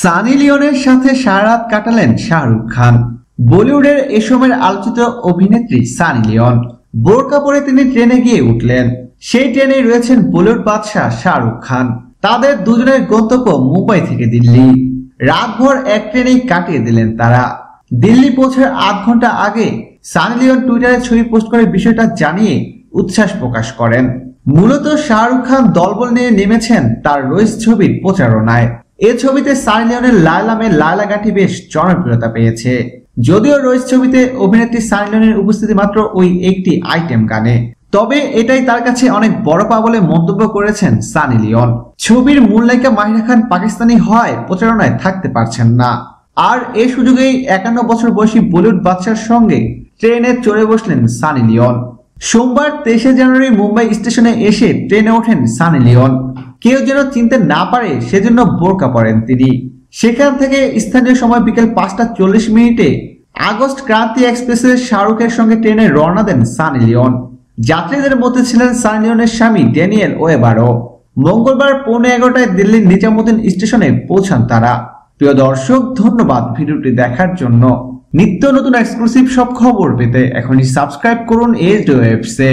সানি লিওনের সাথে সারা রাত কাটালেন শাহরুখ খান। বলিউডের এ সময়ের আলোচিত অভিনেত্রী সানি লিওন বোরকা পরে তিনি ট্রেনে গিয়ে উঠলেন। সেই ট্রেনে রয়েছেন বলিউড বাদশাহ শাহরুখ খান। তাদের দুজনের গন্তব্য মুম্বাই থেকে দিল্লি। রাতভর এক ট্রেনেই কাটিয়ে দিলেন তারা। দিল্লি পৌঁছার আধ ঘন্টা আগে সানি লিওন টুইটারে ছবি পোস্ট করে বিষয়টা জানিয়ে উচ্ছ্বাস প্রকাশ করেন। মূলত শাহরুখ খান দলবল নিয়ে নেমেছেন তার রইস ছবির প্রচারণায়। এ ছবিতে সানি লিওনের লায়লা মে লায়লা গানটি বেশ জনপ্রিয়তা পেয়েছে। যদিও রইস ছবিতে অভিনেত্রী সানি লিওনের উপস্থিতি মাত্র ওই একটি আইটেম গানে, তবে এটাই তার কাছে অনেক বড় পা বলে মন্তব্য করেছেন সানি লিওন। ছবির মূল নায়িকা মাহিরা খান পাকিস্তানি হয় প্রচারণায় থাকতে পারছেন না, আর এ সুযোগেই 51 বছর বয়সী বলিউড বাদশার সঙ্গে ট্রেনে চড়ে বসলেন সানি লিওন। সোমবার 23 জানুয়ারি মুম্বাই স্টেশনে এসে ট্রেনে ওঠেন সানি লিওন। কেউ যেন চিনতে না পারে সেজন্য বোরকা পরেন তিনি। সেখান থেকে স্থানীয় সময় বিকেল 5:40 আগস্ট ক্রান্তি এক্সপ্রেসের শাহরুখের সঙ্গে ট্রেনে রওনা দেন সানি লিওন। যাত্রীদের মধ্যে ছিলেন সানি লিওনের স্বামী ড্যানিয়েল ওয়েবারও। মঙ্গলবার 11:15 দিল্লির নিজামুদ্দিন স্টেশনে পৌঁছান তারা। প্রিয় দর্শক, ধন্যবাদ ভিডিওটি দেখার জন্য। নিত্য নতুন এক্সক্লুসিভ সব খবর পেতে এখনই সাবস্ক্রাইব করুন এজড ওয়েবসে।